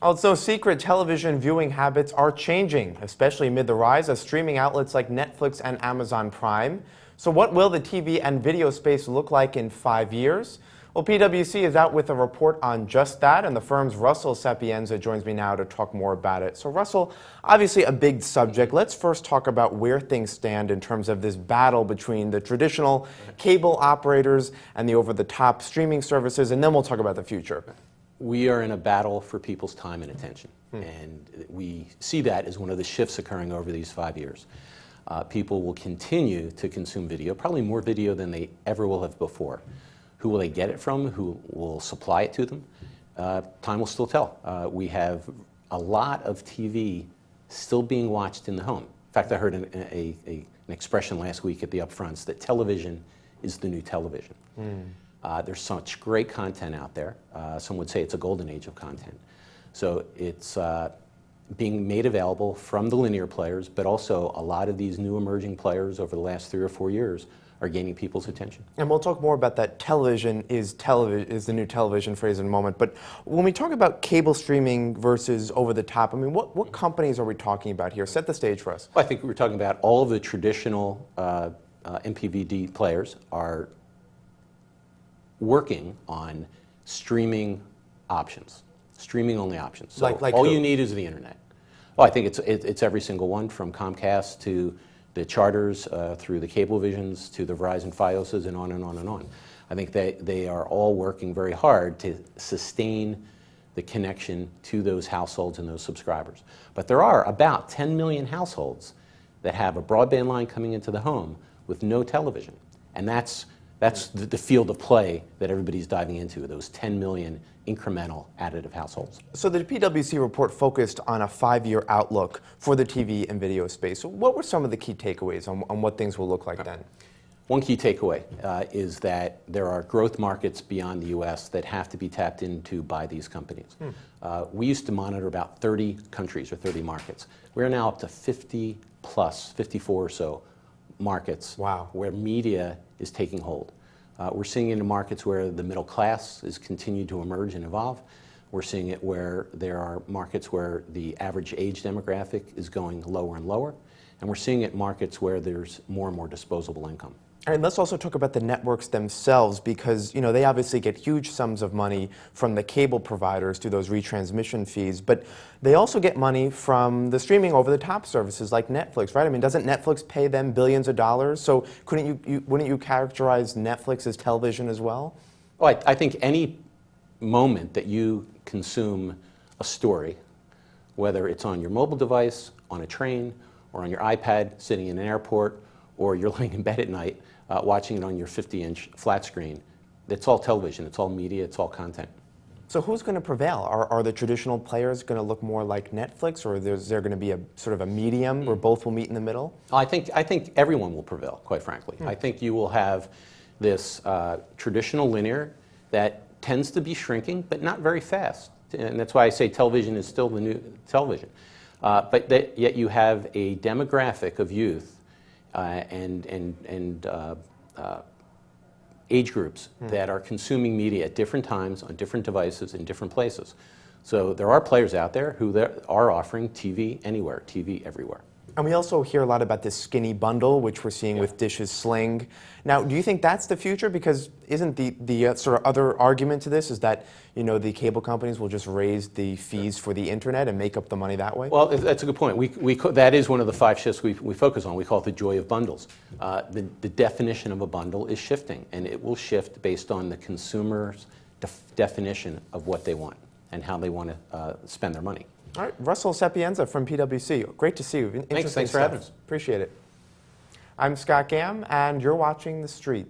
Well, it's no secret television viewing habits are changing, especially amid the rise of streaming outlets like Netflix and Amazon Prime. So what will the TV and video space look like in 5 years? Well, PwC is out with a report on just that, and the firm's Russell Sapienza joins me now to talk more about it. So Russell, obviously a big subject. Let's first talk about where things stand in terms of this battle between the traditional cable operators and the over-the-top streaming services, and then we'll talk about the future. We are in a battle for people's time and attention, and we see that as one of the shifts occurring over these 5 years. People will continue to consume video, probably more video than they ever will have before. Who will they get it from? Who will supply it to them? Time will still tell. We have a lot of TV still being watched in the home. In fact, I heard an expression last week at the upfronts that television is the new television. There's such great content out there. Some would say it's a golden age of content. So it's being made available from the linear players, but also a lot of these new emerging players over the last 3 or 4 years are gaining people's attention. And we'll talk more about that television is the new television phrase in a moment. But when we talk about cable streaming versus over the top, I mean, what companies are we talking about here? Set the stage for us. Well, I think we're talking about all of the traditional MPVD players are working on streaming options, streaming only options. So like all who? you need is the internet. Well, I think it's every single one, from Comcast to the Charters, through the Cablevisions to the Verizon Fioses, and on and on and on. I think they are all working very hard to sustain the connection to those households and those subscribers. But there are about 10 million households that have a broadband line coming into the home with no television. And that's the field of play that everybody's diving into, those 10 million incremental additive households. So the PwC report focused on a 5-year outlook for the TV and video space. So what were some of the key takeaways on what things will look like then? One key takeaway is that there are growth markets beyond the U.S. that have to be tapped into by these companies. We used to monitor about 30 countries or 30 markets. We're now up to 50 plus, 54 or so markets. Wow. Where media is taking hold. We're seeing it in markets where the middle class is continuing to emerge and evolve. We're seeing it where there are markets where the average age demographic is going lower and lower. And we're seeing it in markets where there's more and more disposable income. All right, let's also talk about the networks themselves, because they obviously get huge sums of money from the cable providers through those retransmission fees, but they also get money from the streaming over-the-top services like Netflix, right? I mean, doesn't Netflix pay them billions of dollars? So wouldn't you characterize Netflix as television as well? Well, I think any moment that you consume a story, whether it's on your mobile device, on a train, or on your iPad sitting in an airport, or you're laying in bed at night watching it on your 50-inch flat screen, it's all television, it's all media, it's all content. So who's going to prevail? Are the traditional players going to look more like Netflix, or is there going to be a sort of a medium where both will meet in the middle? I think everyone will prevail, quite frankly. I think you will have this traditional linear that tends to be shrinking, but not very fast. And that's why I say television is still the new television. But yet you have a demographic of youth and age groups that are consuming media at different times on different devices in different places. So there are players out there who are offering TV anywhere, TV everywhere. And we also hear a lot about this skinny bundle, which we're seeing with Dish's Sling. Now, do you think that's the future? Because isn't the sort of other argument to this is that the cable companies will just raise the fees for the internet and make up the money that way? Well, that's a good point. That is one of the 5 shifts we focus on. We call it the joy of bundles. The definition of a bundle is shifting, and it will shift based on the consumer's definition of what they want and how they want to spend their money. All right, Russell Sapienza from PwC. Great to see you. Thanks for having us. Appreciate it. I'm Scott Gamm, and you're watching The Street.